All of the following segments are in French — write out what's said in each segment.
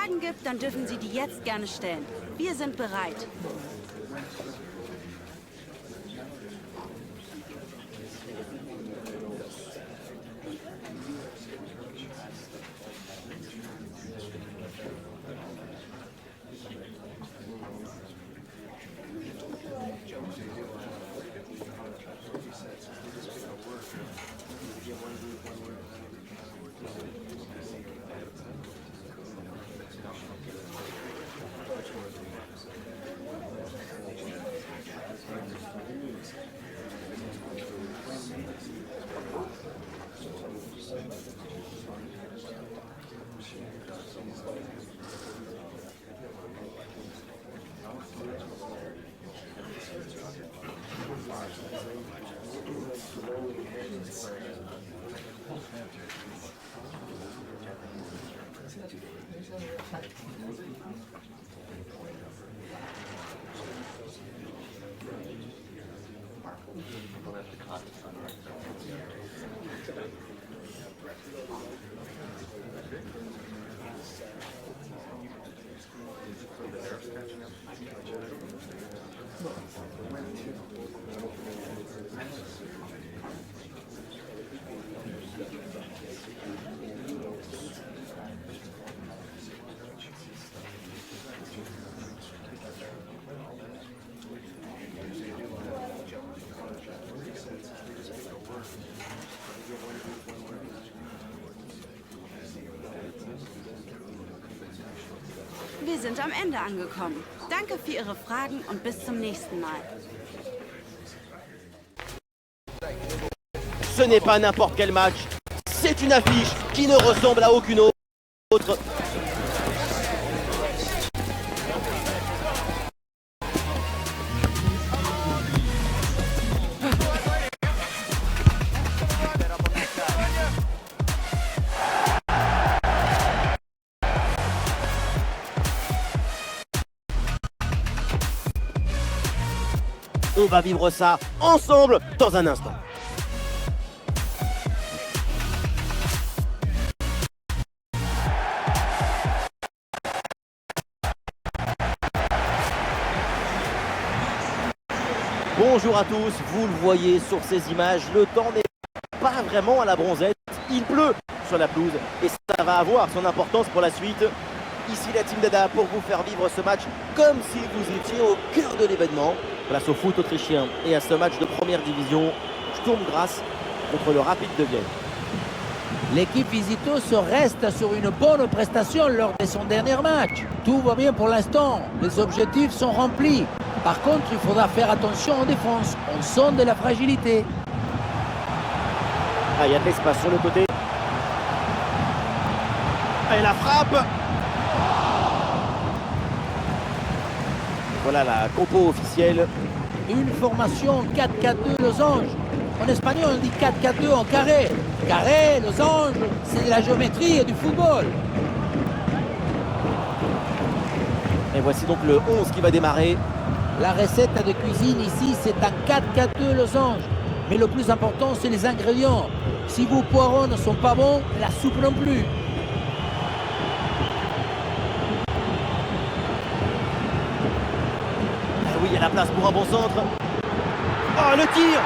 Fragen gibt, dann dürfen Sie die jetzt gerne stellen. Wir sind bereit. Wir sind am Ende angekommen. Danke für Ihre Fragen und bis zum nächsten Mal. Ce n'est pas n'importe quel match, c'est une affiche qui ne ressemble à aucune autre. On va vivre ça ensemble dans un instant. Bonjour à tous, vous le voyez sur ces images, le temps n'est pas vraiment à la bronzette, il pleut sur la pelouse et ça va avoir son importance pour la suite. Ici la Team Dada pour vous faire vivre ce match comme si vous étiez au cœur de l'événement. Place au foot autrichien et à ce match de première division, Sturm Graz contre le Rapid de Vienne. L'équipe visiteuse reste sur une bonne prestation lors de son dernier match. Tout va bien pour l'instant, les objectifs sont remplis. Par contre, il faudra faire attention en défense, on sent de la fragilité. Ah, il y a de l'espace sur le côté. Et la frappe. Voilà la compo officielle. Une formation 4-4-2 losange. En espagnol, on dit 4-4-2 en carré. Carré, losange, c'est de la géométrie et du football. Et voici donc le 11 qui va démarrer. La recette de cuisine ici, c'est un 4-4-2 losange. Mais le plus important, c'est les ingrédients. Si vos poireaux ne sont pas bons, la soupe non plus. Oui, il y a la place pour un bon centre. Oh, le tir!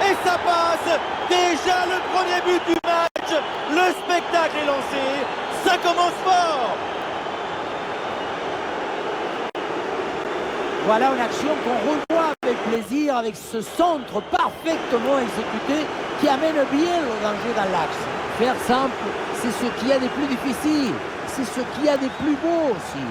Et ça passe! Déjà le premier but du match! Le spectacle est lancé! Ça commence fort! Voilà une action qu'on revoit avec plaisir, avec ce centre parfaitement exécuté qui amène bien le danger dans l'axe. Faire simple, c'est ce qu'il y a de plus difficile. C'est ce qu'il y a de plus beau aussi.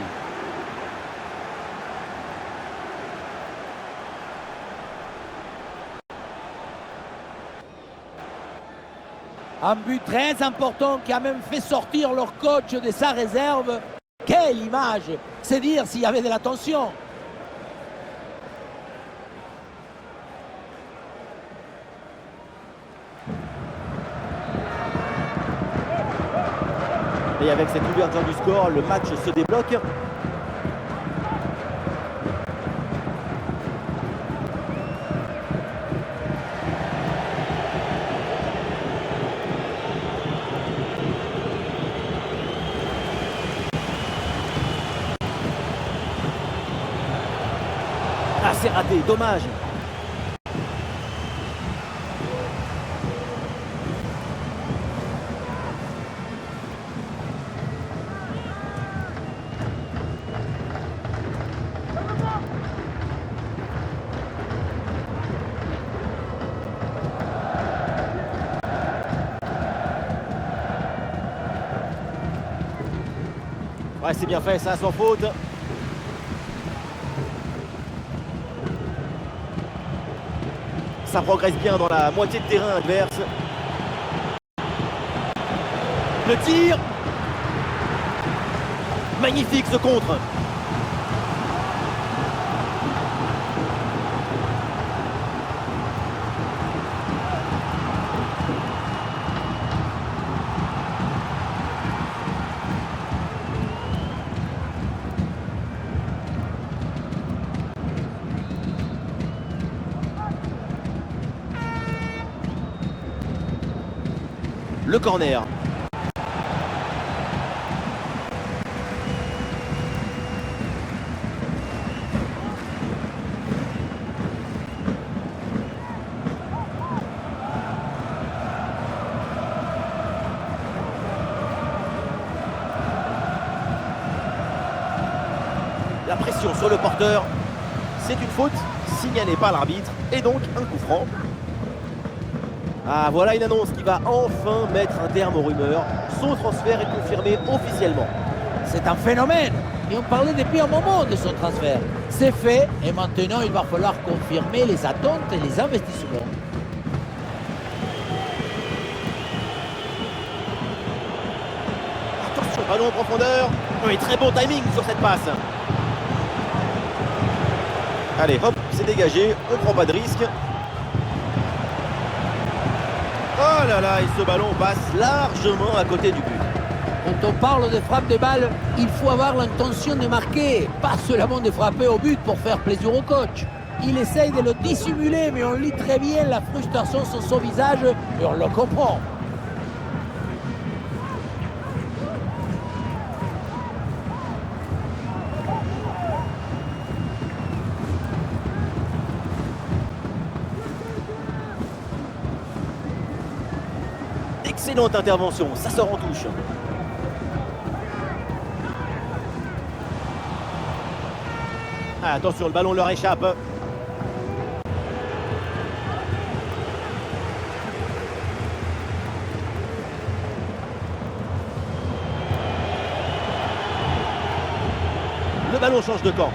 Un but très important qui a même fait sortir leur coach de sa réserve. Quelle image! C'est dire s'il y avait de la tension. Et avec cette ouverture du score, le match se débloque. c'est raté, dommage. Ouais, c'est bien fait, ça, sans faute. Ça progresse bien dans la moitié de terrain adverse. Le tir. Magnifique ce contre. Le corner. La pression sur le porteur. C'est une faute signalée par l'arbitre et donc un coup franc. Ah, voilà une annonce qui va enfin mettre un terme aux rumeurs. Son transfert est confirmé officiellement. C'est un phénomène. Et on parlait depuis un moment de son transfert. C'est fait et maintenant il va falloir confirmer les attentes et les investissements. Attention, ballon en profondeur. Oui, très bon timing sur cette passe. Allez, hop, c'est dégagé. On prend pas de risque. Oh là là, et ce ballon passe largement à côté du but. Quand on parle de frappe de balle, il faut avoir l'intention de marquer, pas seulement de frapper au but pour faire plaisir au coach. Il essaye de le dissimuler, mais on lit très bien la frustration sur son visage et on le comprend. Excellente intervention, ça sort en touche. Ah, attention, le ballon leur échappe. Le ballon change de camp.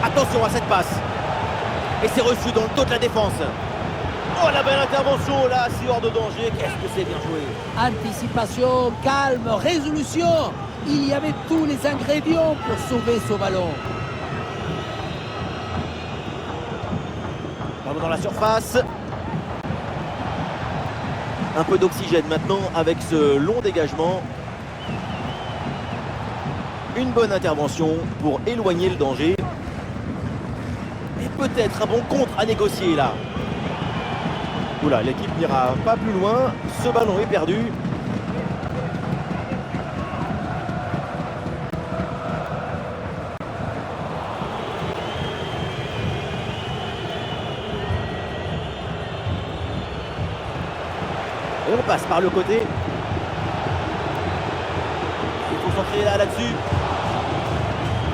Attention à cette passe. Et c'est reçu dans le dos de la défense. Oh, la belle intervention là, c'est hors de danger. Qu'est-ce que c'est bien joué. Anticipation, calme, résolution. Il y avait tous les ingrédients pour sauver ce ballon. Ballon dans la surface. Un peu d'oxygène maintenant avec ce long dégagement. Une bonne intervention pour éloigner le danger. Et peut-être un bon contre à négocier là. Oula, l'équipe n'ira pas plus loin. Ce ballon est perdu. Et on passe par le côté. Il faut s'entraîner là-dessus.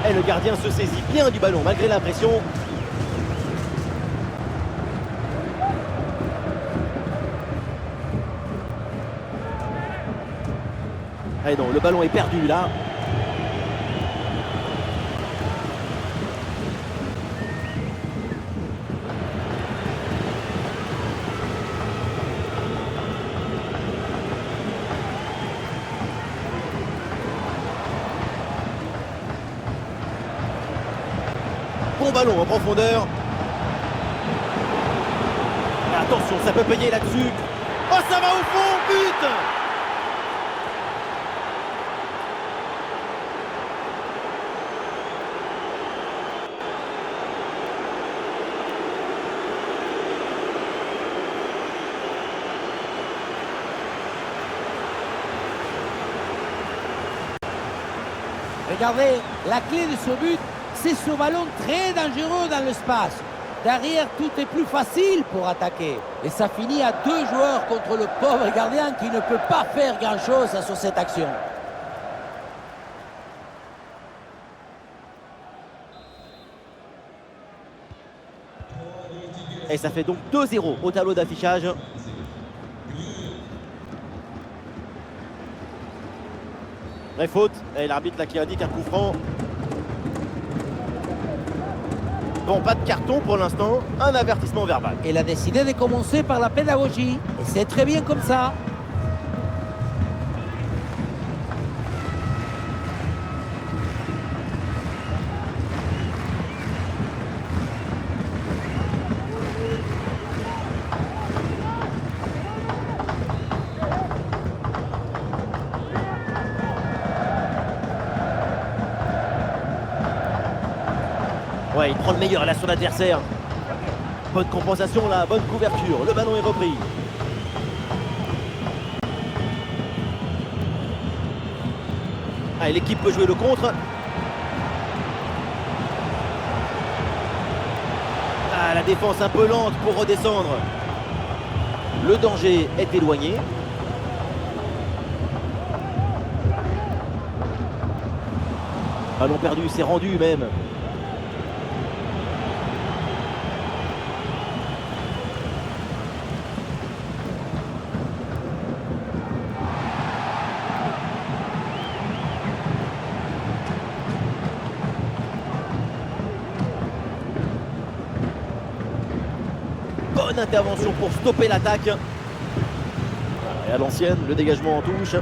Et le gardien se saisit bien du ballon malgré la pression. Ah non, le ballon est perdu là. Bon ballon en profondeur. Attention, ça peut payer là-dessus. Oh, ça va au fond, but! Regardez, la clé de ce but, c'est ce ballon très dangereux dans l'espace. Derrière, tout est plus facile pour attaquer. Et ça finit à 2 joueurs contre le pauvre gardien qui ne peut pas faire grand-chose sur cette action. Et ça fait donc 2-0 au tableau d'affichage. Vraie faute. Et l'arbitre là qui indique un coup franc. Bon, pas de carton pour l'instant, un avertissement verbal. Il a décidé de commencer par la pédagogie. Et c'est très bien comme ça. Ouais, il prend le meilleur là sur l'adversaire. Bonne compensation là, bonne couverture. Le ballon est repris. Allez, l'équipe peut jouer le contre. Ah, la défense un peu lente pour redescendre. Le danger est éloigné. Ballon perdu, c'est rendu même. Bonne intervention pour stopper l'attaque. Et à l'ancienne, le dégagement en touche.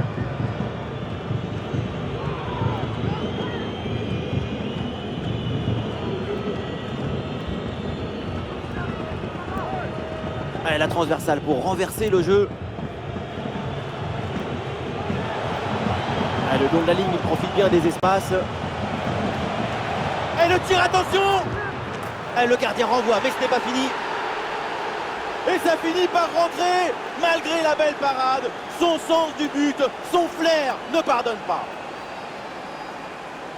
Allez, la transversale pour renverser le jeu. Allez, le long de la ligne, il profite bien des espaces. Et le tir, attention! Allez, le gardien renvoie, mais ce n'est pas fini. Et ça finit par rentrer, malgré la belle parade. Son sens du but, son flair ne pardonne pas.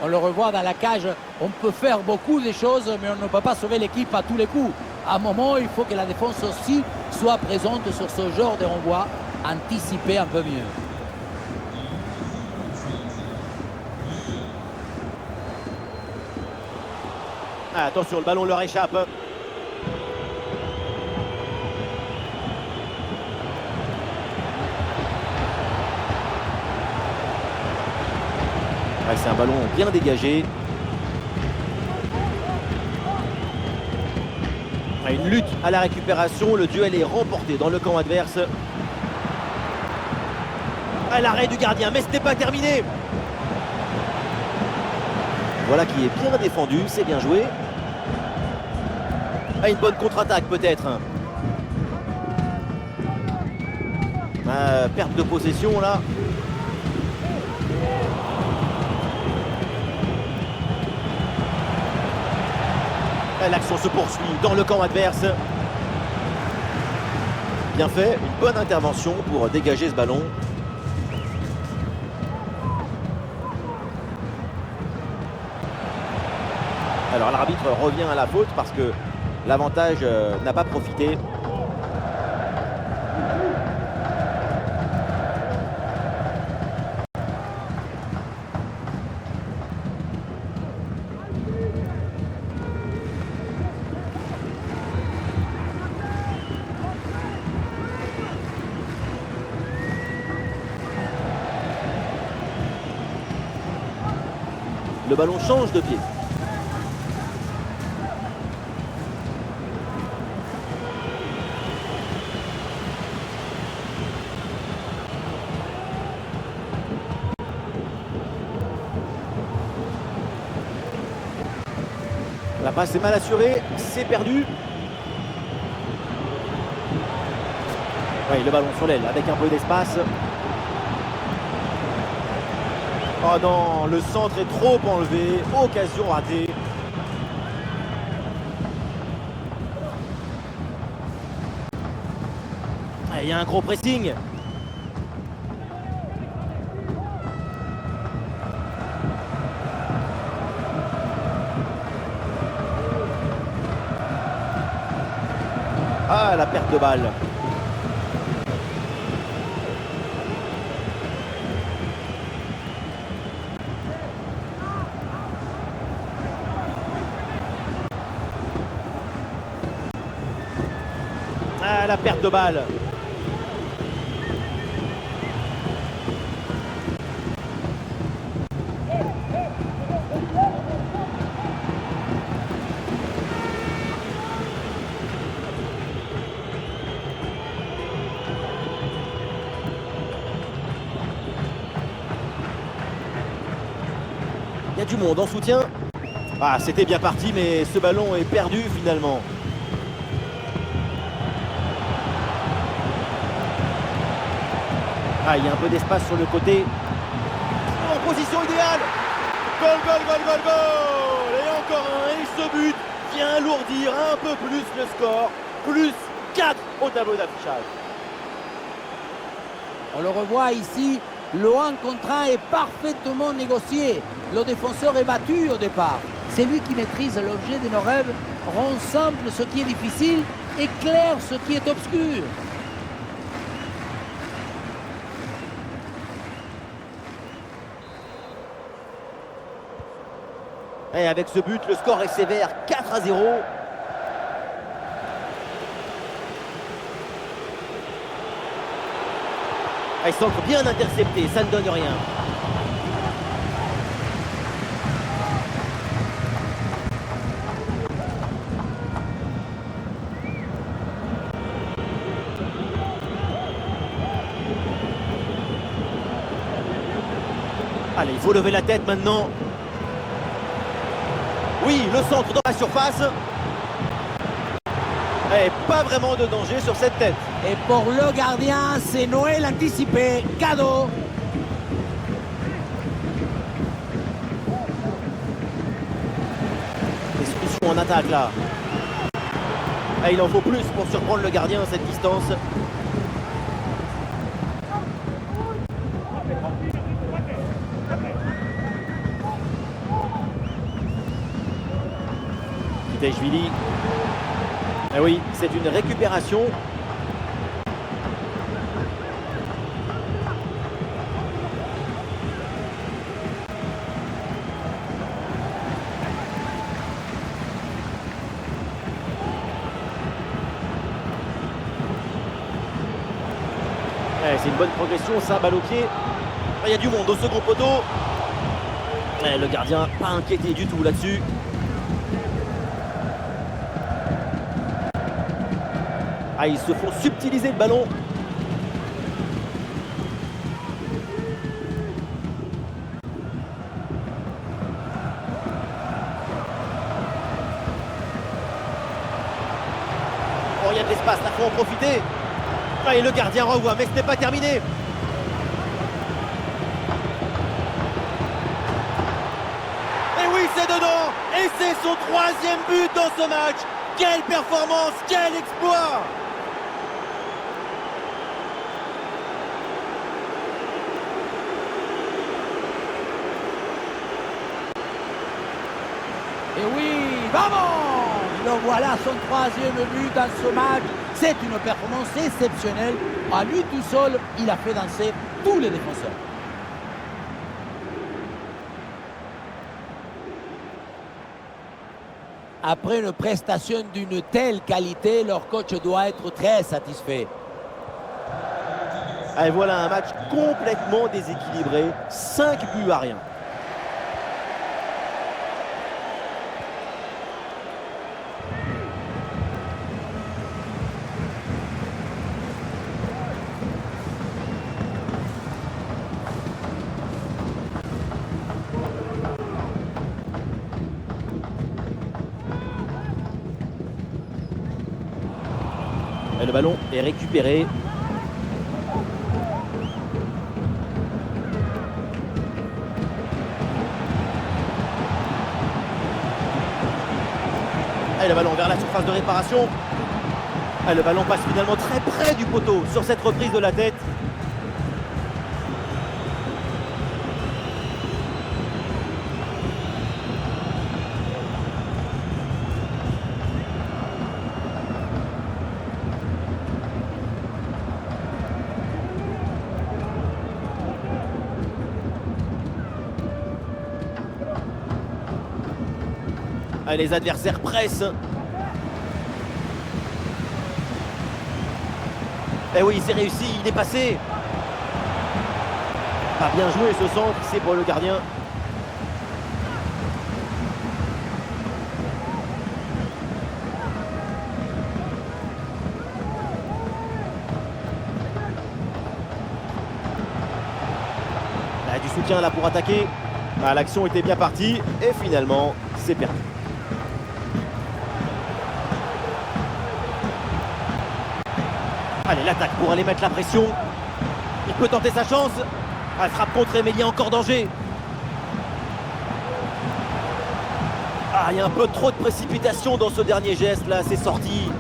On le revoit dans la cage, on peut faire beaucoup de choses, mais on ne peut pas sauver l'équipe à tous les coups. À un moment, il faut que la défense aussi soit présente sur ce genre de renvoi, anticiper un peu mieux. Ah, attention, le ballon leur échappe. Ah, c'est un ballon bien dégagé. Ah, une lutte à la récupération, le duel est remporté dans le camp adverse. À l'arrêt du gardien, mais ce n'est pas terminé. Voilà qui est bien défendu, c'est bien joué. Ah, une bonne contre-attaque peut-être. Ah, perte de possession là. L'action se poursuit dans le camp adverse. Bien fait, une bonne intervention pour dégager ce ballon. Alors l'arbitre revient à la faute parce que l'avantage n'a pas profité. Le ballon change de pied. La passe est mal assurée, c'est perdu. Oui, le ballon sur l'aile avec un peu d'espace. Oh non, le centre est trop enlevé. Occasion ratée. Il y a un gros pressing. Ah, la perte de balle. Ah, la perte de balle. Il y a du monde en soutien. Ah, c'était bien parti, mais ce ballon est perdu finalement. Ah, il y a un peu d'espace sur le côté. En position idéale. Goal, goal, goal, goal, goal. Et encore un. Et ce but vient alourdir un peu plus le score. Plus 4 au tableau d'affichage. On le revoit ici, le 1 contre 1 est parfaitement négocié. Le défenseur est battu au départ. C'est lui qui maîtrise l'objet de nos rêves, rend simple ce qui est difficile et clair ce qui est obscur. Et avec ce but, le score est sévère, 4-0. Il centre bien intercepté, ça ne donne rien. Allez, il faut lever la tête maintenant. Oui, le centre dans la surface. Et pas vraiment de danger sur cette tête. Et pour le gardien, c'est Noël anticipé, cadeau. Des solutions en attaque là. Et il en faut plus pour surprendre le gardien à cette distance. Kitejvili. Eh oui, c'est une récupération. C'est une bonne progression, ça, balle au pied. Il y a du monde au second poteau. Le gardien pas inquiété du tout là-dessus. Ah, ils se font subtiliser le ballon. Oh, il y a de l'espace, là, faut en profiter. Ah, et le gardien revoit, mais ce n'est pas terminé. Et oui, c'est dedans. Et c'est son 3e but dans ce match. Quelle performance, quel exploit! Et oui, vamos! Le voilà son 3e but dans ce match. C'est une performance exceptionnelle. À lui tout seul, il a fait danser tous les défenseurs. Après une prestation d'une telle qualité, leur coach doit être très satisfait. Et voilà un match complètement déséquilibré. 5 buts à rien. Et le ballon est récupéré. le ballon vers la surface de réparation. Ah, le ballon passe finalement très près du poteau sur cette reprise de la tête. Ah, les adversaires pressent. Eh oui, c'est réussi, il est passé. Pas bien joué ce centre, c'est pour le gardien. Ah, du soutien là pour attaquer. Ah, l'action était bien partie et finalement, c'est perdu. Allez, l'attaque pour aller mettre la pression. Il peut tenter sa chance. Elle frappe contre mais il y a encore danger. Ah, il y a un peu trop de précipitation dans ce dernier geste là, c'est sorti.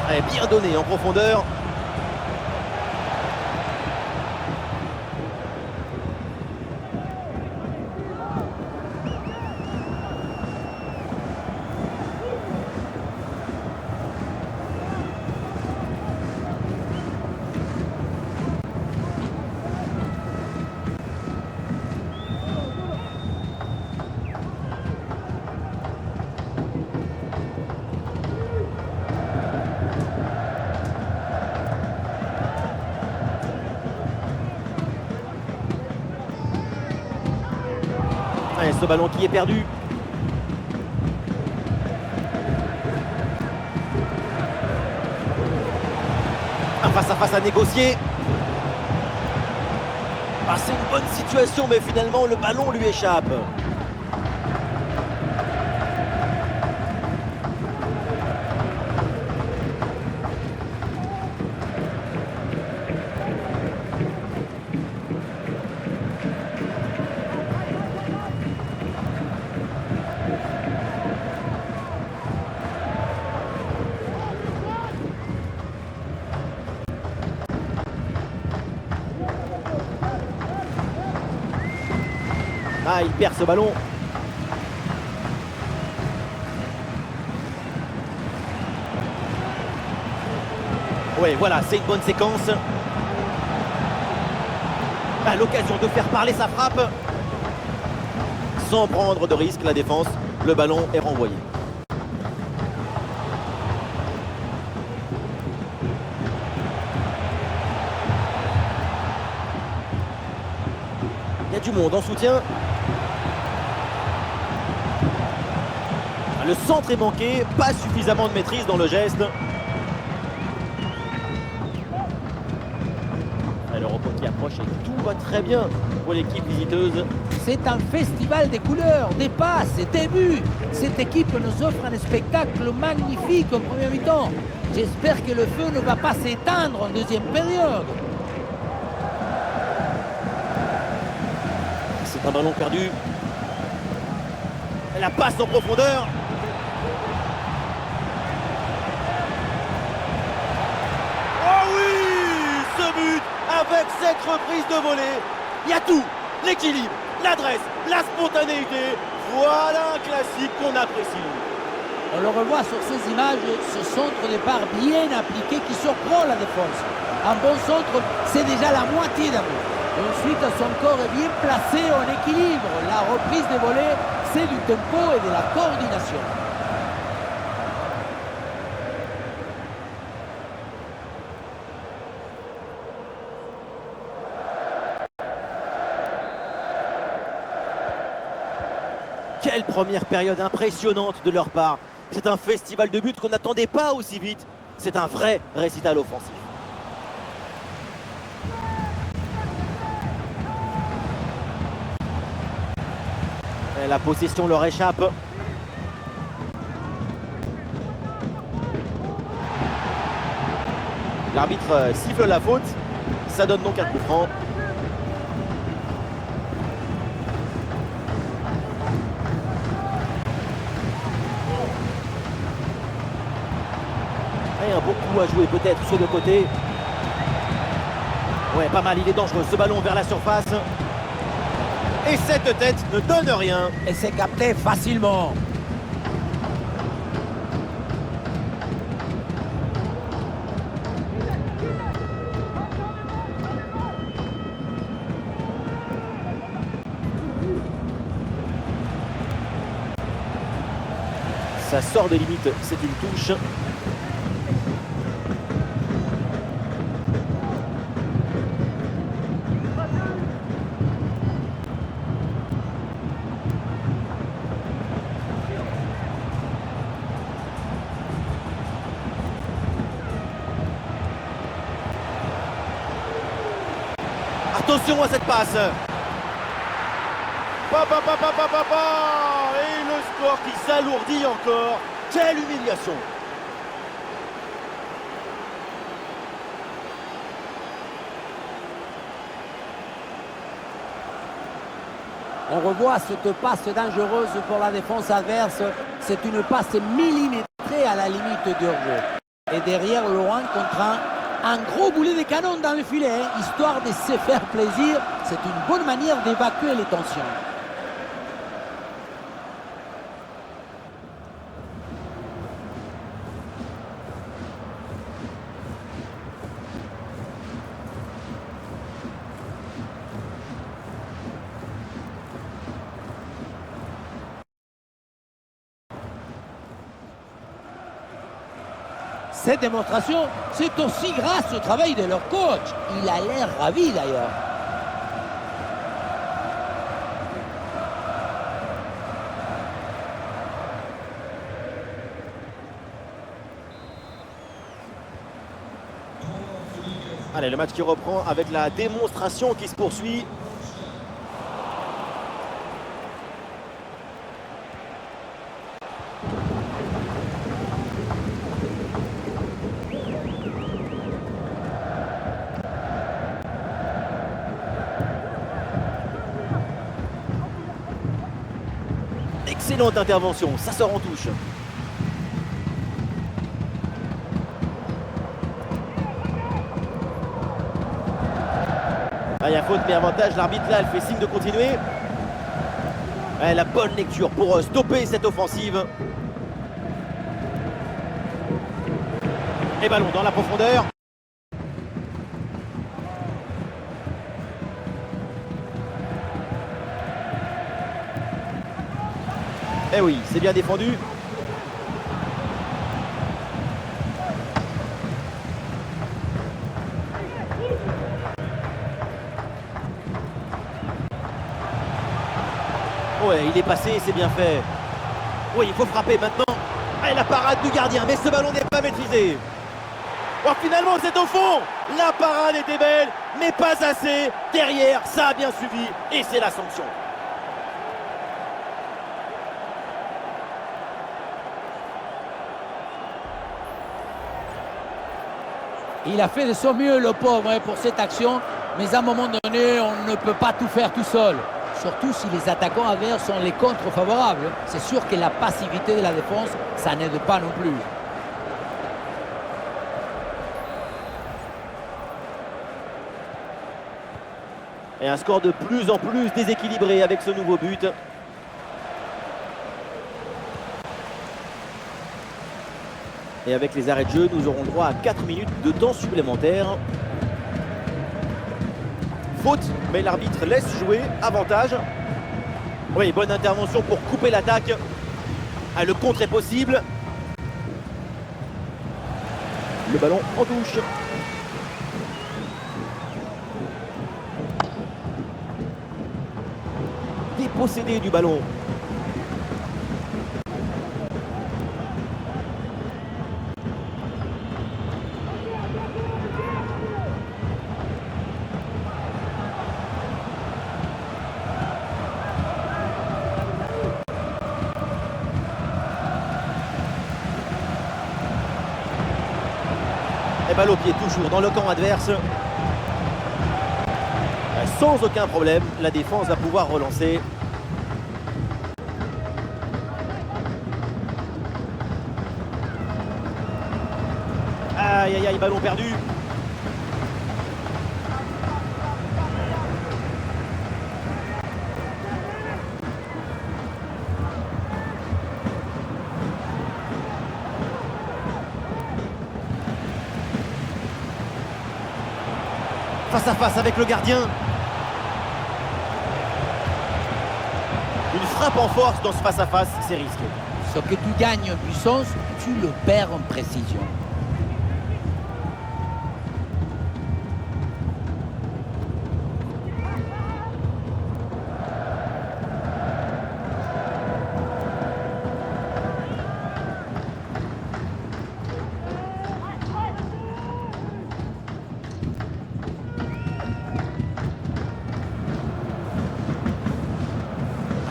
Allez, bien donné en profondeur. Allez, ce ballon qui est perdu. Un face-à-face à négocier. Ah, c'est une bonne situation, mais finalement, le ballon lui échappe. Ah, il perd ce ballon. Oui, voilà, c'est une bonne séquence. À l'occasion de faire parler sa frappe. Sans prendre de risque, la défense. Le ballon est renvoyé. Il y a du monde en soutien. Le centre est manqué, pas suffisamment de maîtrise dans le geste. Le repos qui approche et tout va très bien pour l'équipe visiteuse. C'est un festival des couleurs, des passes, des buts. Cette équipe nous offre un spectacle magnifique en première mi-temps. J'espère que le feu ne va pas s'éteindre en deuxième période. C'est un ballon perdu. La passe en profondeur. Oh oui, ce but avec cette reprise de volée. Il y a tout, l'équilibre, l'adresse, la spontanéité. Voilà un classique qu'on apprécie. On le revoit sur ces images, ce centre de départ bien appliqué qui surprend la défense. Un bon centre, c'est déjà la moitié d'un but. Ensuite, son corps est bien placé en équilibre. La reprise des volets, c'est du tempo et de la coordination. Quelle première période impressionnante de leur part. C'est un festival de buts qu'on n'attendait pas aussi vite. C'est un vrai récital offensif. Et la possession leur échappe. L'arbitre siffle la faute. Ça donne donc un coup franc. Et un beau coup à jouer peut-être sur le côté. Ouais, pas mal, il est dangereux ce ballon vers la surface. Et cette tête ne donne rien. Et c'est capté facilement. Ça sort des limites, c'est une touche. Attention à cette passe. Et le score qui s'alourdit encore. Quelle humiliation. On revoit cette passe dangereuse pour la défense adverse. C'est une passe millimétrée à la limite du jeu. Et derrière, Laurent contraint un gros boulet de canon dans le filet, histoire de se faire plaisir. C'est une bonne manière d'évacuer les tensions. Cette démonstration, c'est aussi grâce au travail de leur coach. Il a l'air ravi d'ailleurs. Allez, le match qui reprend avec la démonstration qui se poursuit. Excellente intervention, ça sort en touche. Ah, il y a faute mais avantage, l'arbitre là elle fait signe de continuer. Ah, la bonne lecture pour stopper cette offensive. Et ballon dans la profondeur. Eh oui, c'est bien défendu. Ouais, il est passé, c'est bien fait. Oui, il faut frapper maintenant. Et la parade du gardien, mais ce ballon n'est pas maîtrisé. Oh, finalement, c'est au fond. La parade était belle, mais pas assez. Derrière, ça a bien suivi. Et c'est la sanction. Il a fait de son mieux, le pauvre, pour cette action. Mais à un moment donné, on ne peut pas tout faire tout seul. Surtout si les attaquants adverses sont les contre favorables. C'est sûr que la passivité de la défense, ça n'aide pas non plus. Et un score de plus en plus déséquilibré avec ce nouveau but. Et avec les arrêts de jeu, nous aurons droit à 4 minutes de temps supplémentaire. Faute, mais l'arbitre laisse jouer. Avantage. Oui, bonne intervention pour couper l'attaque. Ah, le contre est possible. Le ballon en touche. Dépossédé du ballon. Et balle au pied toujours dans le camp adverse. Sans aucun problème, la défense va pouvoir relancer. Aïe aïe aïe, ballon perdu. Face à face avec le gardien. Une frappe en force dans ce face à face, c'est risqué. Ce que tu gagnes en puissance, tu le perds en précision.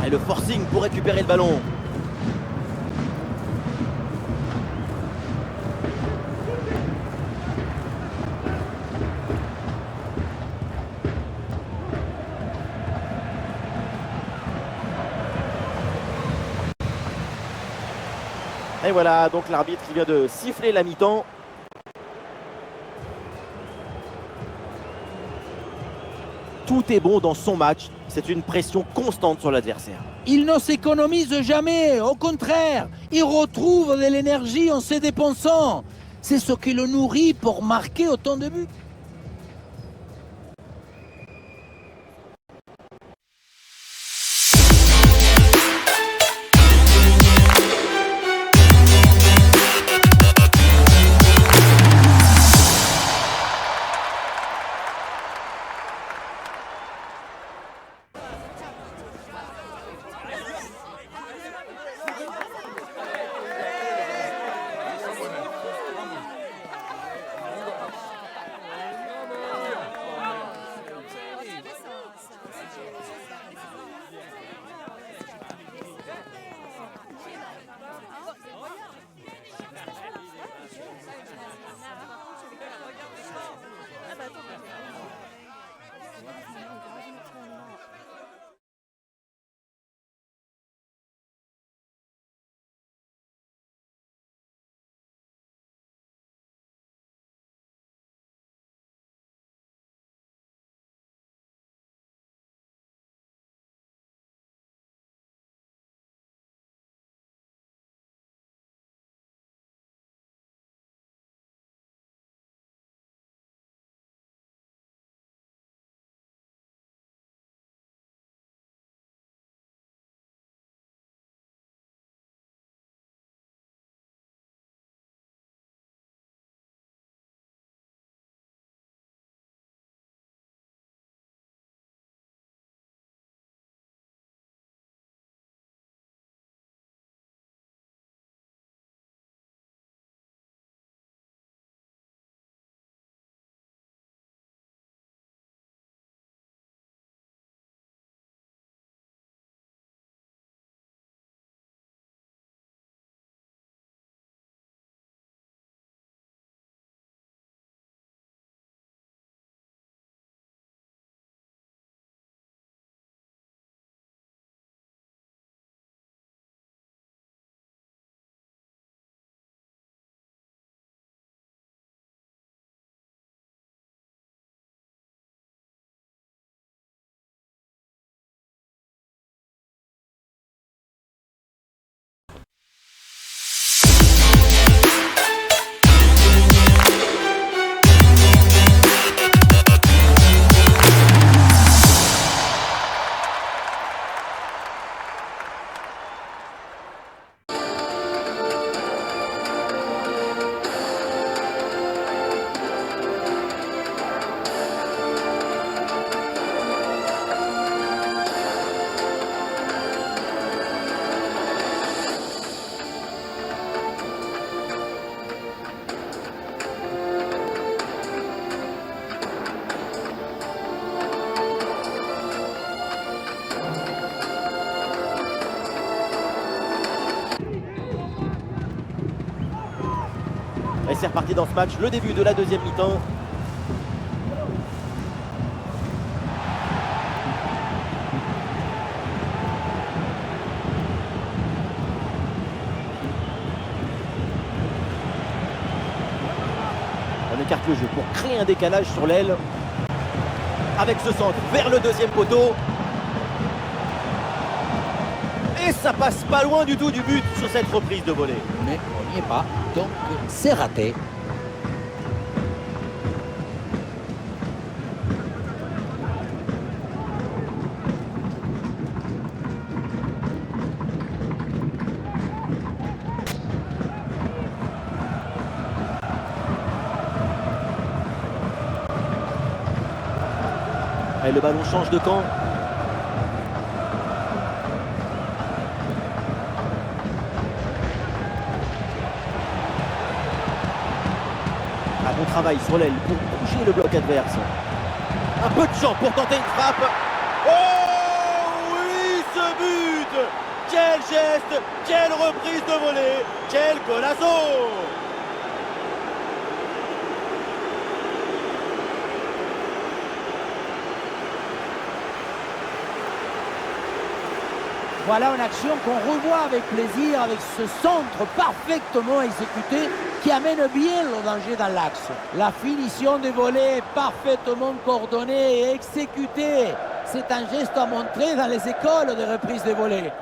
Et le forcing pour récupérer le ballon. Et voilà, donc l'arbitre qui vient de siffler la mi-temps. Tout est bon dans son match. C'est une pression constante sur l'adversaire. Il ne s'économise jamais, au contraire, il retrouve de l'énergie en se dépensant. C'est ce qui le nourrit pour marquer autant de buts. Et c'est reparti dans ce match, le début de la deuxième mi-temps. On écarte le jeu pour créer un décalage sur l'aile. Avec ce centre vers le deuxième poteau. Et ça passe pas loin du tout du but sur cette reprise de volée. Mais on n'y est pas, donc c'est raté. Et le ballon change de camp. Un bon travail sur l'aile pour bouger le bloc adverse. Un peu de champ pour tenter une frappe. Oh oui, ce but! Quel geste! Quelle reprise de volée! Quel golazo! Voilà une action qu'on revoit avec plaisir, avec ce centre parfaitement exécuté qui amène bien le danger dans l'axe. La finition des volets est parfaitement coordonnée et exécutée. C'est un geste à montrer dans les écoles de reprise des volets.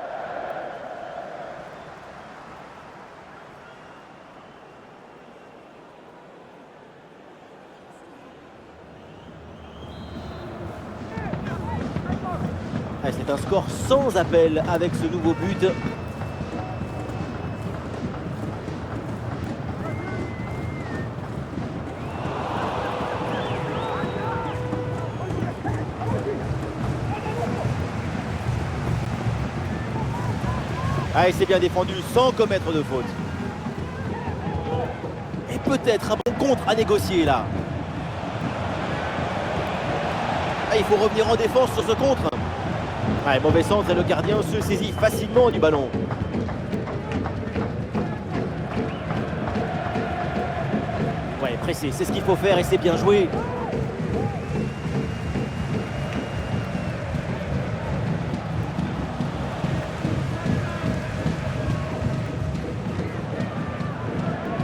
C'est un score sans appel avec ce nouveau but. Ah, et c'est bien défendu sans commettre de faute. Et peut-être un bon contre à négocier là. Ah, il faut revenir en défense sur ce contre. Ouais, mauvais centre et le gardien se saisit facilement du ballon. Ouais, pressé, c'est ce qu'il faut faire et c'est bien joué.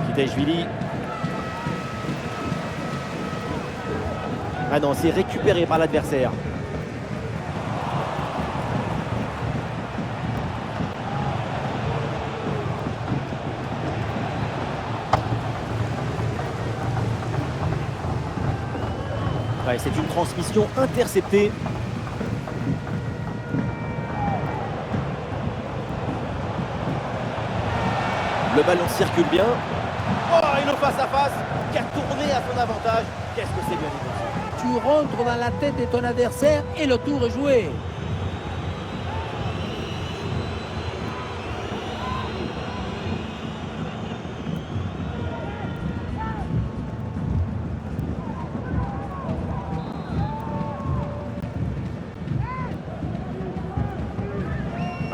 Kitejvili. Ah non, c'est récupéré par l'adversaire. Ouais, c'est une transmission interceptée. Le ballon circule bien. Oh, et le face-à-face qui a tourné à son avantage. Qu'est-ce que c'est bien négocié. Tu rentres dans la tête de ton adversaire et le tour est joué.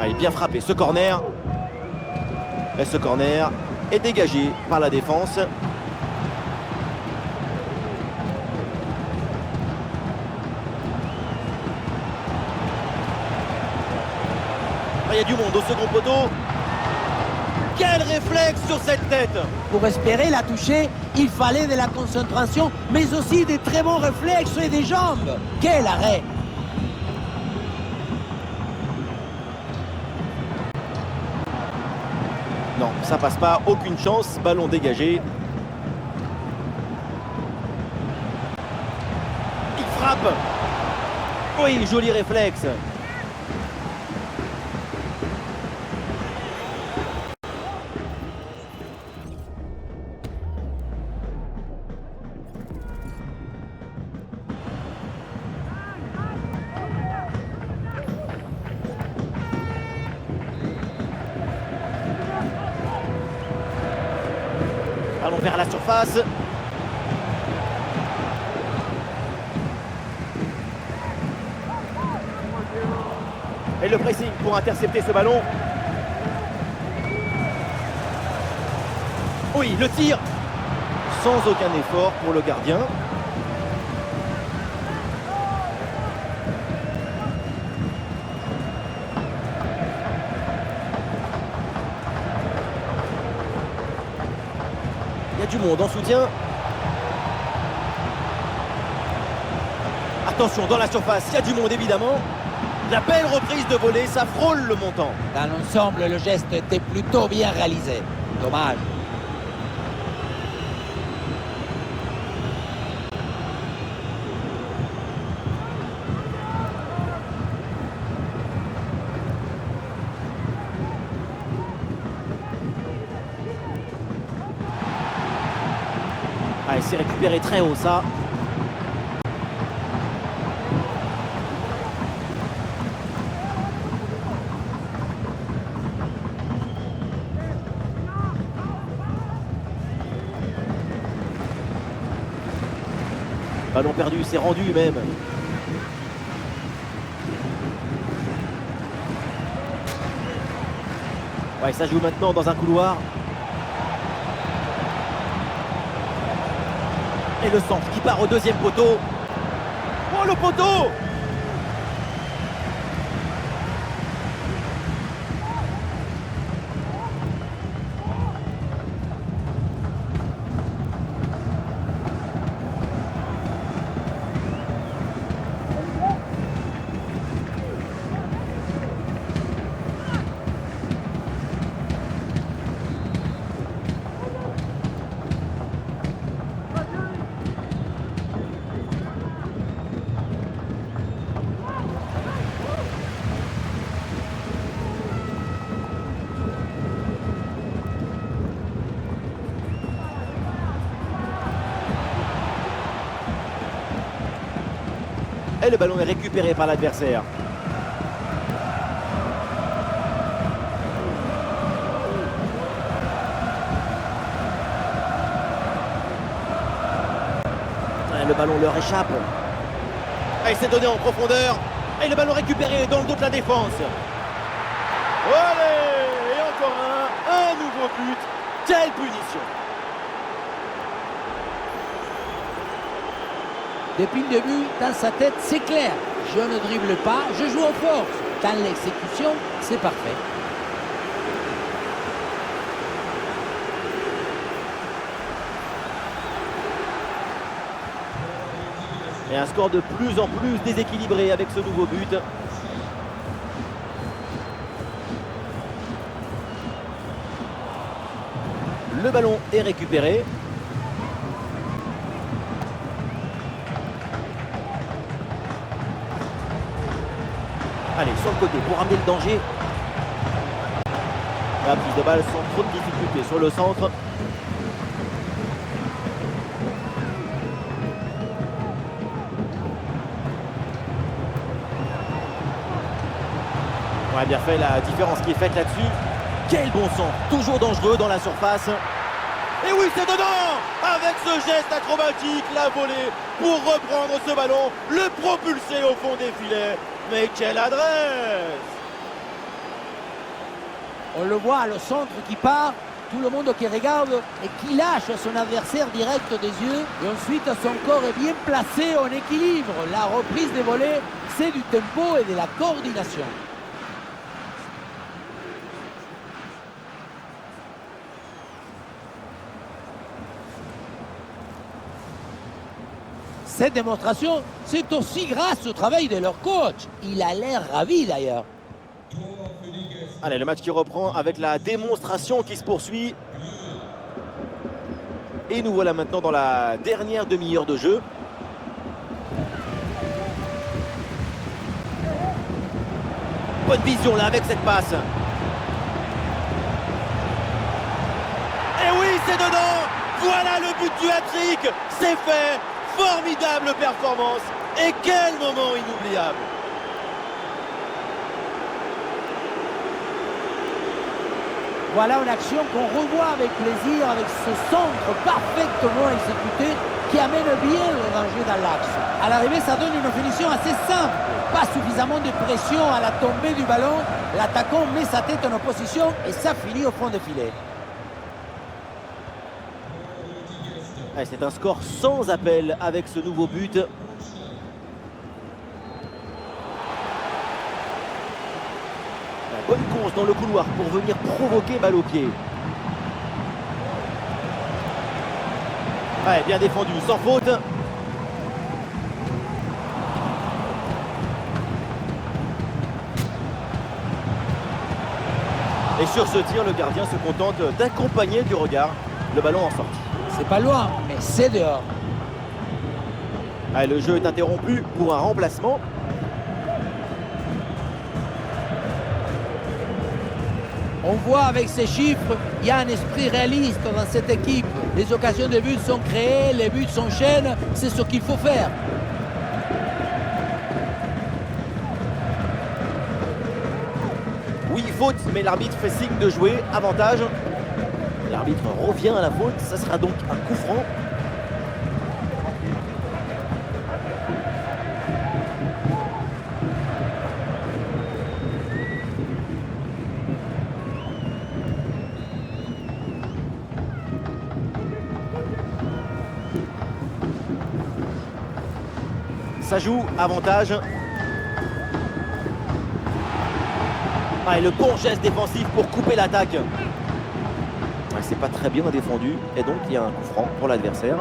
Allez, bien frappé ce corner. Et ce corner est dégagé par la défense. Il y a du monde au second poteau. Quel réflexe sur cette tête! Pour espérer la toucher, il fallait de la concentration, mais aussi des très bons réflexes et des jambes. Quel arrêt! Non, ça passe pas, aucune chance, ballon dégagé. Il frappe. Oui, joli réflexe. Allons vers la surface. Et le pressing pour intercepter ce ballon. Oui, le tir. sans aucun effort pour le gardien. Il y a du monde en soutien. Attention, dans la surface, il y a du monde évidemment. La belle reprise de volée, ça frôle le montant. Dans l'ensemble, le geste était plutôt bien réalisé. Dommage. Allez, c'est récupéré très haut ça. Ballon perdu, c'est rendu même. Ouais, ça joue maintenant dans un couloir. Et le centre qui part au deuxième poteau. Oh, le poteau! Et le ballon est récupéré par l'adversaire. Et le ballon leur échappe. Et il s'est donné en profondeur. Et le ballon récupéré dans le dos de la défense. Allez! Et encore un nouveau but. Quelle punition! Depuis le début, dans sa tête, c'est clair. Je ne dribble pas, je joue en force. Dans l'exécution, c'est parfait. Et un score de plus en plus déséquilibré avec ce nouveau but. Le ballon est récupéré. Allez, sur le côté pour ramener le danger. La prise de balle sans trop de difficultés sur le centre. Ouais, bien fait, la différence qui est faite là-dessus. Quel bon centre, toujours dangereux dans la surface. Et oui, c'est dedans! Avec ce geste acrobatique, la volée pour reprendre ce ballon, le propulser au fond des filets. Mais quelle adresse! On le voit, le centre qui part, tout le monde qui regarde et qui lâche son adversaire direct des yeux. Et ensuite, son corps est bien placé en équilibre. La reprise des volets, c'est du tempo et de la coordination. Cette démonstration, c'est aussi grâce au travail de leur coach. Il a l'air ravi d'ailleurs. Allez, le match qui reprend avec la démonstration qui se poursuit. Et nous voilà maintenant dans la dernière demi-heure de jeu. Bonne vision là avec cette passe. Et oui, c'est dedans. Voilà le but du hat-trick. C'est fait. Formidable performance. Et quel moment inoubliable. Voilà une action qu'on revoit avec plaisir, avec ce centre parfaitement exécuté qui amène bien le danger dans l'axe. À l'arrivée, ça donne une finition assez simple. Pas suffisamment de pression à la tombée du ballon. L'attaquant met sa tête en opposition et ça finit au fond des filets. Ouais, c'est un score sans appel avec ce nouveau but. La bonne course dans le couloir pour venir provoquer balle au pied. Ouais, bien défendu, sans faute. Et sur ce tir, le gardien se contente d'accompagner du regard le ballon en sortie. C'est pas loin, mais c'est dehors. Ah, le jeu est interrompu pour un remplacement. On voit avec ces chiffres, il y a un esprit réaliste dans cette équipe. Les occasions de but sont créées, les buts s'enchaînent, c'est ce qu'il faut faire. Oui, faute, mais l'arbitre fait signe de jouer. Avantage. L'arbitre revient à la faute. Ça sera donc un coup franc. Ça joue, avantage. Ah, et le bon geste défensif pour couper l'attaque. Ouais, c'est pas très bien défendu. Et donc il y a un coup franc pour l'adversaire.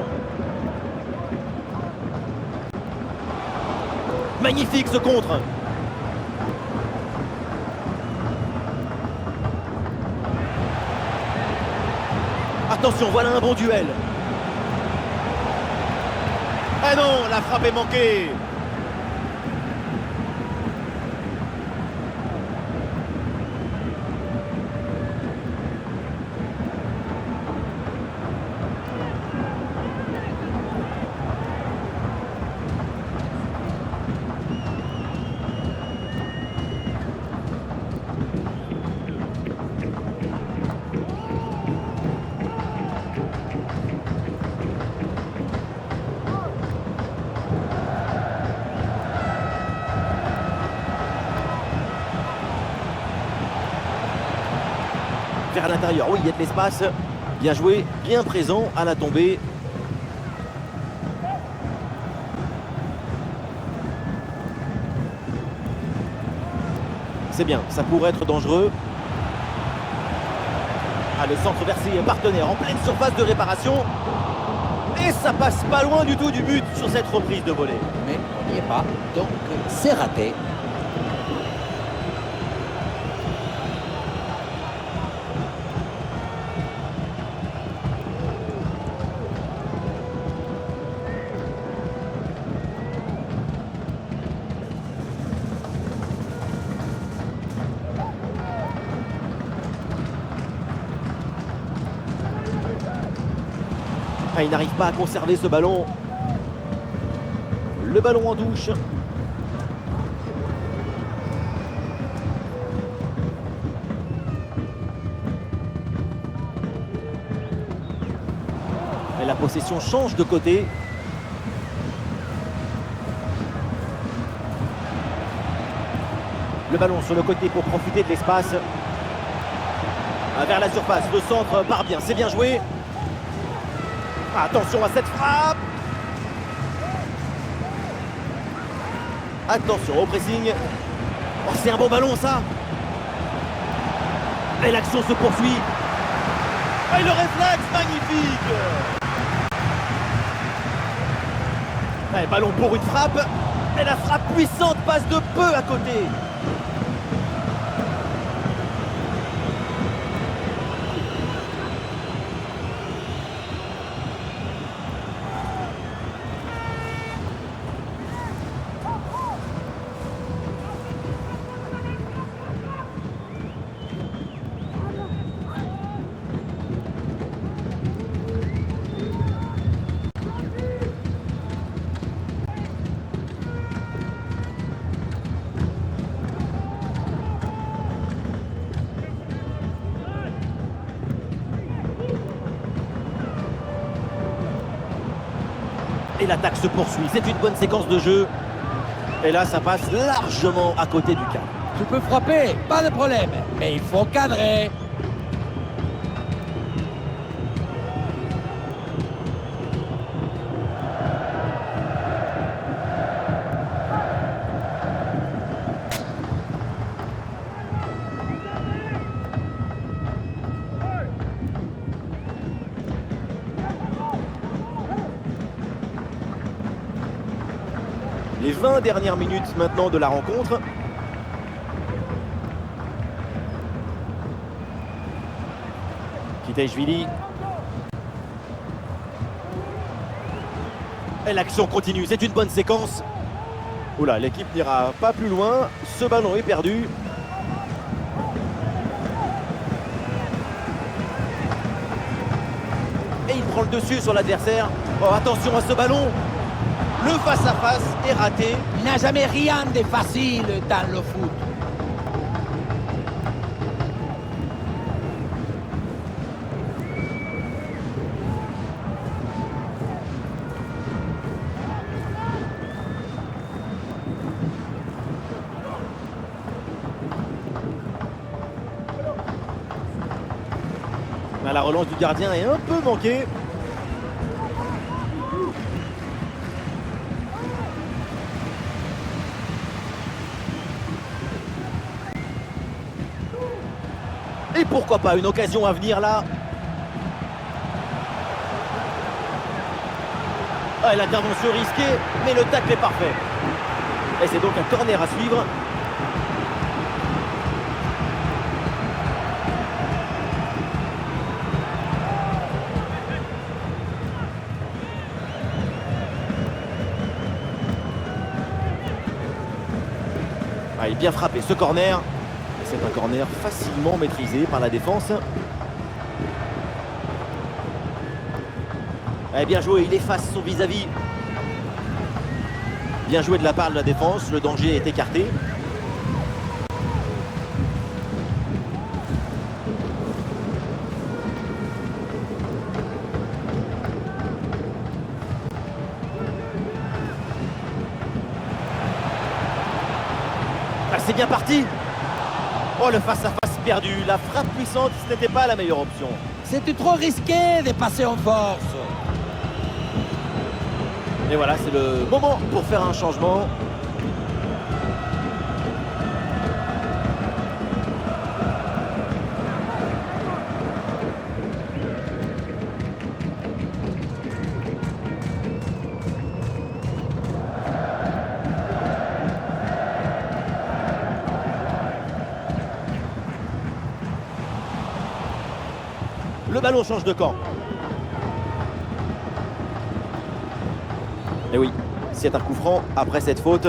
Magnifique ce contre. Attention, voilà un bon duel. Ah non, la frappe est manquée. Vers l'intérieur, oui, il y a de l'espace. Bien joué, bien présent à la tombée. C'est bien, ça pourrait être dangereux. Ah, le centre versé partenaire en pleine surface de réparation. Et ça passe pas loin du tout du but sur cette reprise de volée. Mais on n'y est pas, donc c'est raté. Ah, il n'arrive pas à conserver ce ballon. Le ballon en touche. Et la possession change de côté. Le ballon sur le côté pour profiter de l'espace. Vers la surface, le centre part bien, c'est bien joué. Attention à cette frappe. Attention au pressing. Oh, c'est un bon ballon ça. Et l'action se poursuit. Et le réflexe magnifique. Et ballon pour une frappe. Et la frappe puissante passe de peu à côté. Et l'attaque se poursuit, c'est une bonne séquence de jeu. Et là, ça passe largement à côté du cadre. Tu peux frapper, pas de problème, mais il faut cadrer. les 20 dernières minutes maintenant de la rencontre. Kitaishvili. Et l'action continue, c'est une bonne séquence. Oula, l'équipe n'ira pas plus loin, ce ballon est perdu. Et il prend le dessus sur l'adversaire. Oh, attention à ce ballon. Le face-à-face est raté. Il n'y a jamais rien de facile dans le foot. La relance du gardien est un peu manquée. Et pourquoi pas une occasion à venir là. Ah, l'intervention risquée, mais le tacle est parfait. Et c'est donc un corner à suivre. Ah, il est bien frappé ce corner. C'est un corner facilement maîtrisé par la défense. Eh, bien joué, il efface son vis-à-vis. Bien joué de la part de la défense, le danger est écarté. Ah, c'est bien parti. Oh, le face-à-face perdu. La frappe puissante, ce n'était pas la meilleure option. C'était trop risqué de passer en force. Et voilà, c'est le moment pour faire un changement. Le ballon change de camp. Et oui, c'est un coup franc après cette faute.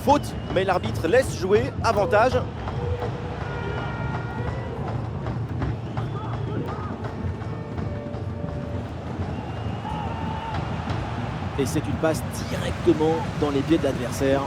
Faute, mais l'arbitre laisse jouer, avantage. Et c'est une passe directement dans les pieds de l'adversaire.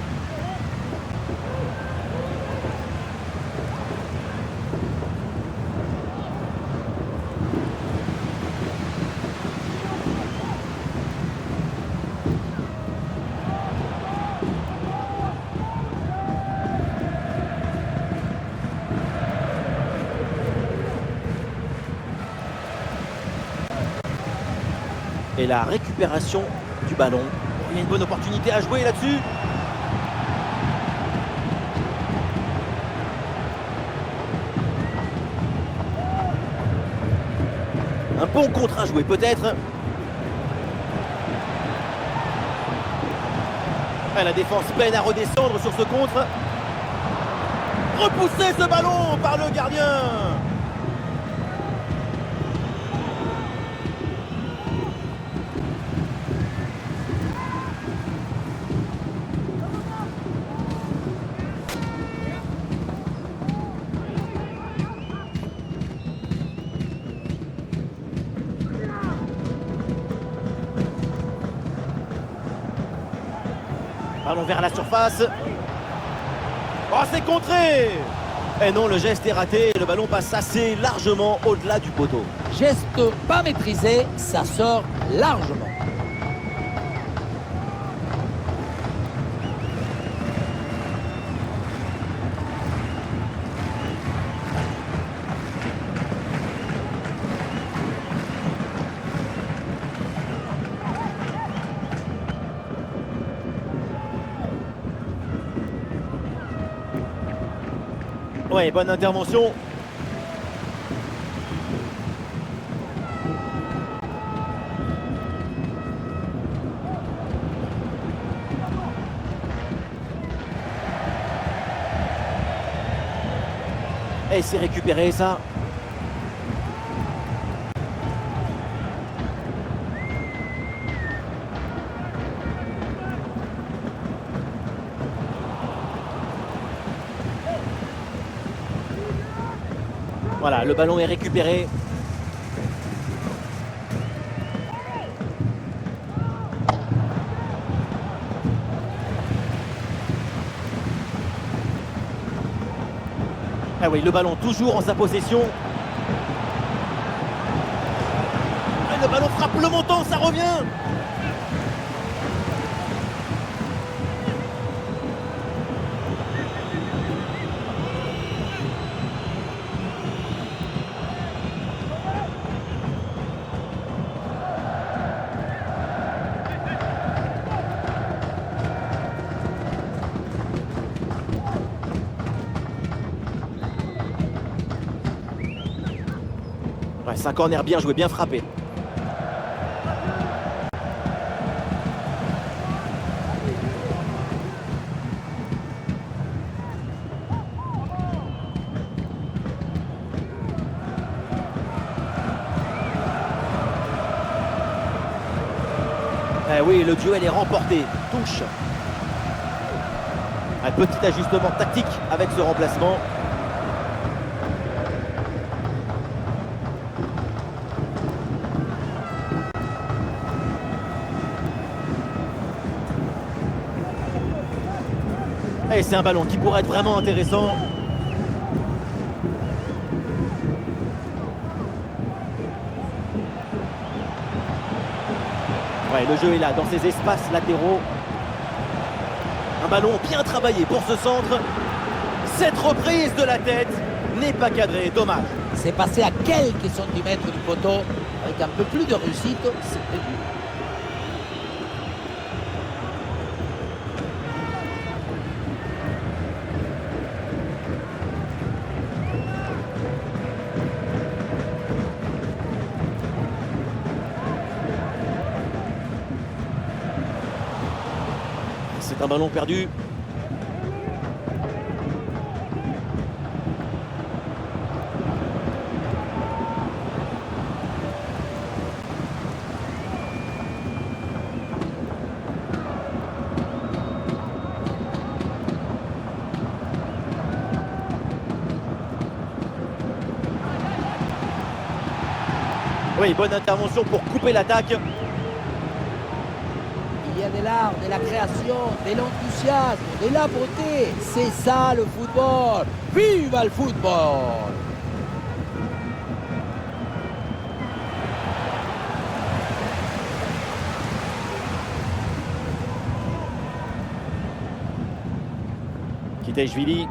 Et la récupération du ballon. Il y a une bonne opportunité à jouer là-dessus. Un bon contre à jouer peut-être. La défense peine à redescendre sur ce contre. Repousser ce ballon par le gardien. Ballon vers la surface. Oh, c'est contré! Et non, le geste est raté et le ballon passe assez largement au-delà du poteau. Geste pas maîtrisé, ça sort largement. Ouais, bonne intervention. Et c'est récupéré ça. Voilà, le ballon est récupéré. Ah oui, le ballon toujours en sa possession. Et le ballon frappe le montant, ça revient. Ouais, c'est un corner bien joué, bien frappé. Eh oui, le duel est remporté. Touche. Un petit ajustement tactique avec ce remplacement. Et c'est un ballon qui pourrait être vraiment intéressant. Ouais, le jeu est là, dans ces espaces latéraux. Un ballon bien travaillé pour ce centre. Cette reprise de la tête n'est pas cadrée, dommage. C'est passé à quelques centimètres du poteau. Avec un peu plus de réussite, c'est prévu. C'est un ballon perdu. Oui, bonne intervention pour couper l'attaque. Il y a de l'art, de la création, de l'enthousiasme, de la beauté. C'est ça le football. Vive le football! Kitejvili.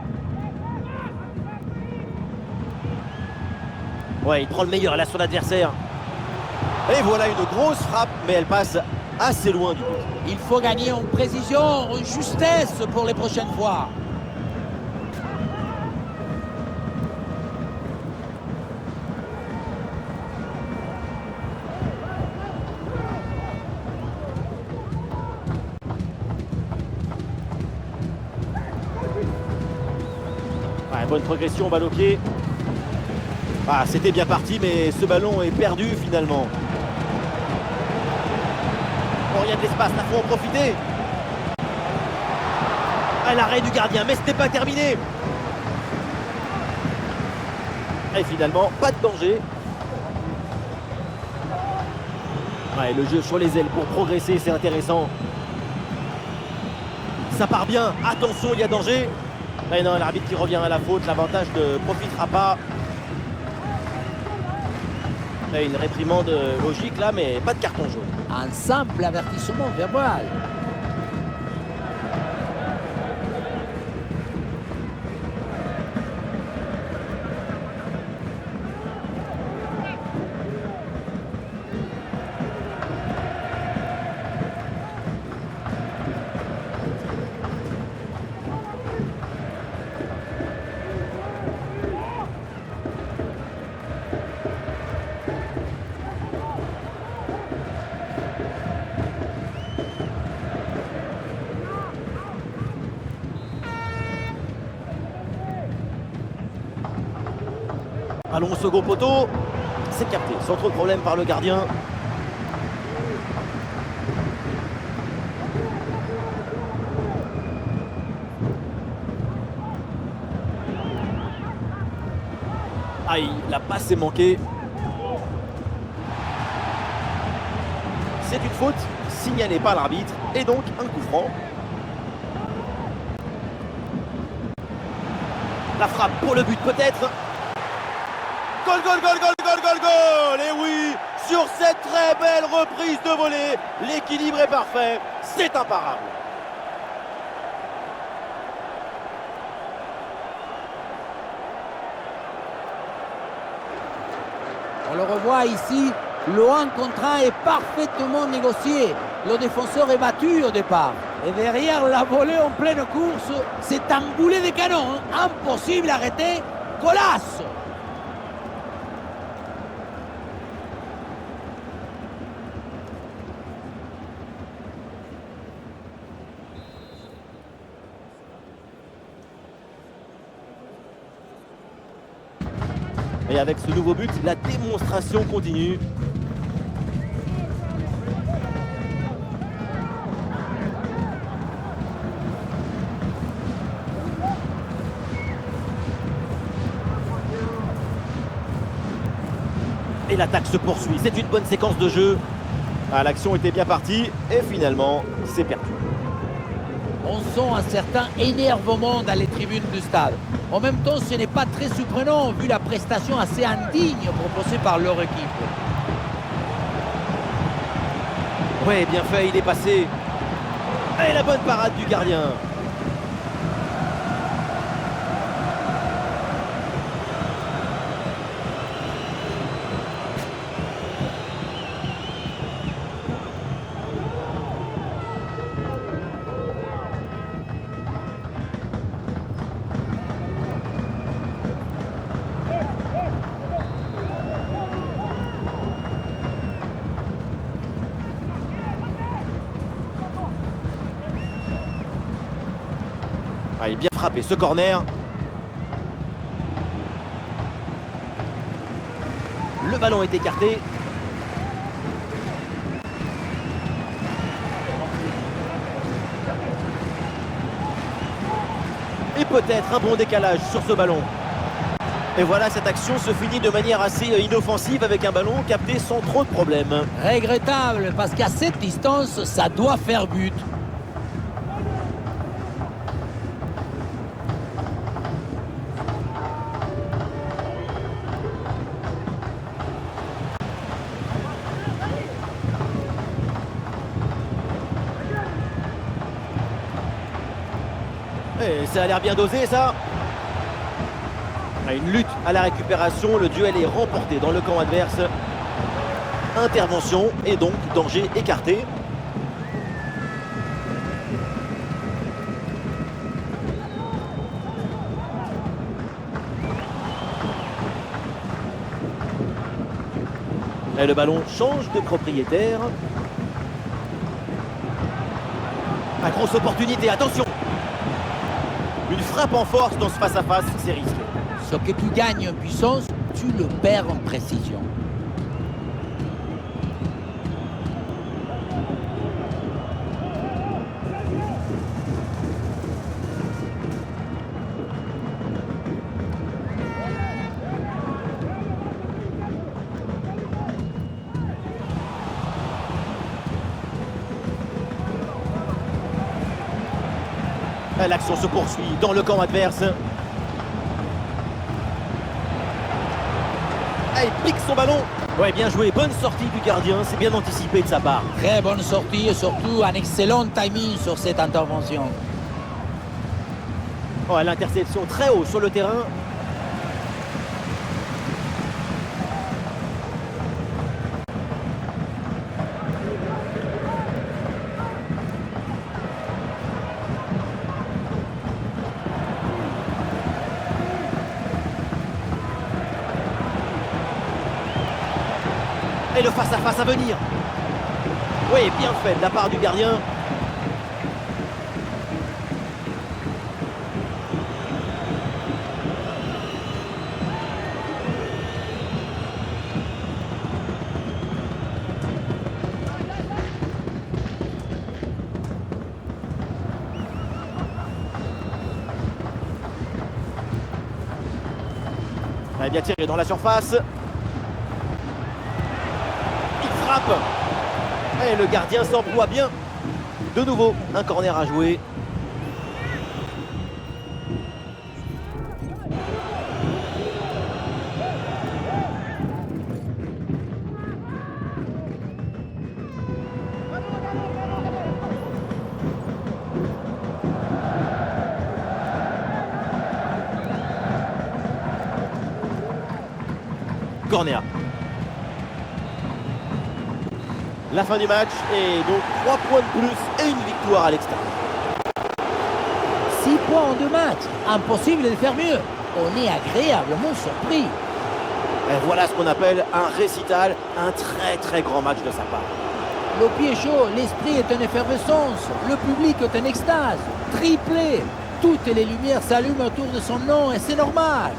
Ouais, il prend le meilleur là sur l'adversaire. Et voilà une grosse frappe, mais elle passe assez loin du but. Il faut gagner en précision, en justesse pour les prochaines fois. Ouais, bonne progression, balle au pied. Ah, c'était bien parti, mais ce ballon est perdu finalement. Bon, il y a de l'espace, là, faut en profiter. Ah, l'arrêt du gardien, mais ce n'est pas terminé. Et finalement, pas de danger. Ouais, le jeu sur les ailes pour progresser, c'est intéressant. Ça part bien, attention, il y a danger. Mais non, l'arbitre qui revient à la faute, l'avantage ne profitera pas. Et une réprimande logique là, mais pas de carton jaune. Un simple avertissement verbal. Ballon au second poteau. C'est capté sans trop de problème par le gardien. Aïe, la passe est manquée. C'est une faute signalée par l'arbitre et donc un coup franc. La frappe pour le but peut-être. Goal, goal, goal, goal, goal, goal, goal. Et oui, sur cette très belle reprise de volée, l'équilibre est parfait, c'est imparable. On le revoit ici, le 1 contre 1 est parfaitement négocié. Le défenseur est battu au départ. Et derrière la volée en pleine course, c'est un boulet de canon. Impossible à arrêter. Golasso! Et avec ce nouveau but, la démonstration continue. Et l'attaque se poursuit. C'est une bonne séquence de jeu. Ah, l'action était bien partie et finalement, c'est perdu. On sent un certain énervement dans les tribunes du stade. En même temps, ce n'est pas très surprenant vu la prestation assez indigne proposée par leur équipe. Ouais, bien fait, il est passé. Et la bonne parade du gardien. Ah, il est bien frappé ce corner. Le ballon est écarté. Et peut-être un bon décalage sur ce ballon. Et voilà, cette action se finit de manière assez inoffensive avec un ballon capté sans trop de problèmes. Regrettable parce qu'à cette distance, ça doit faire but. Et ça a l'air bien dosé, ça. Une lutte à la récupération, le duel est remporté dans le camp adverse. Intervention et donc danger écarté. Et le ballon change de propriétaire. La grosse opportunité, attention! Une frappe en force dans ce face-à-face, c'est risqué. Ce que tu gagnes en puissance, tu le perds en précision. L'action se poursuit dans le camp adverse. Ah, il pique son ballon. Ouais, bien joué. Bonne sortie du gardien. C'est bien anticipé de sa part. Très bonne sortie et surtout un excellent timing sur cette intervention. Oh, l'interception très haut sur le terrain. Et le face-à-face à venir. Oui, bien fait de la part du gardien. Très bien tiré dans la surface. Il frappe. Et le gardien s'emploie bien. De nouveau, un corner à jouer. Corner. La fin du match et donc 3 points de plus et une victoire à l'extérieur. 6 points en 2 matchs. Impossible de faire mieux. On est agréablement surpris. Et voilà ce qu'on appelle un récital, un très grand match de sa part. Le pied chaud, l'esprit est en effervescence. Le public est en extase. Triplé. Toutes les lumières s'allument autour de son nom et c'est normal.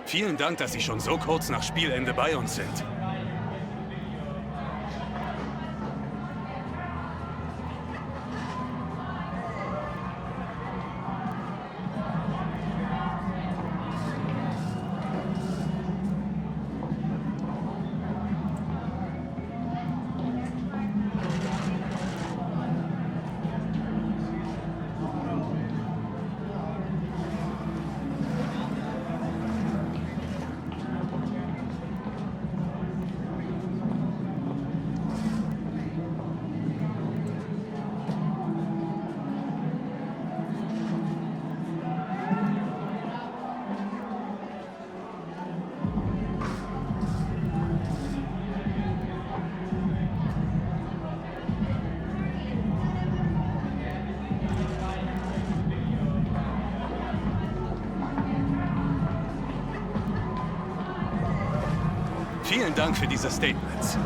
Vielen Dank, dass Sie schon so kurz nach Spielende bei uns sind. Vielen Dank für diese Statements.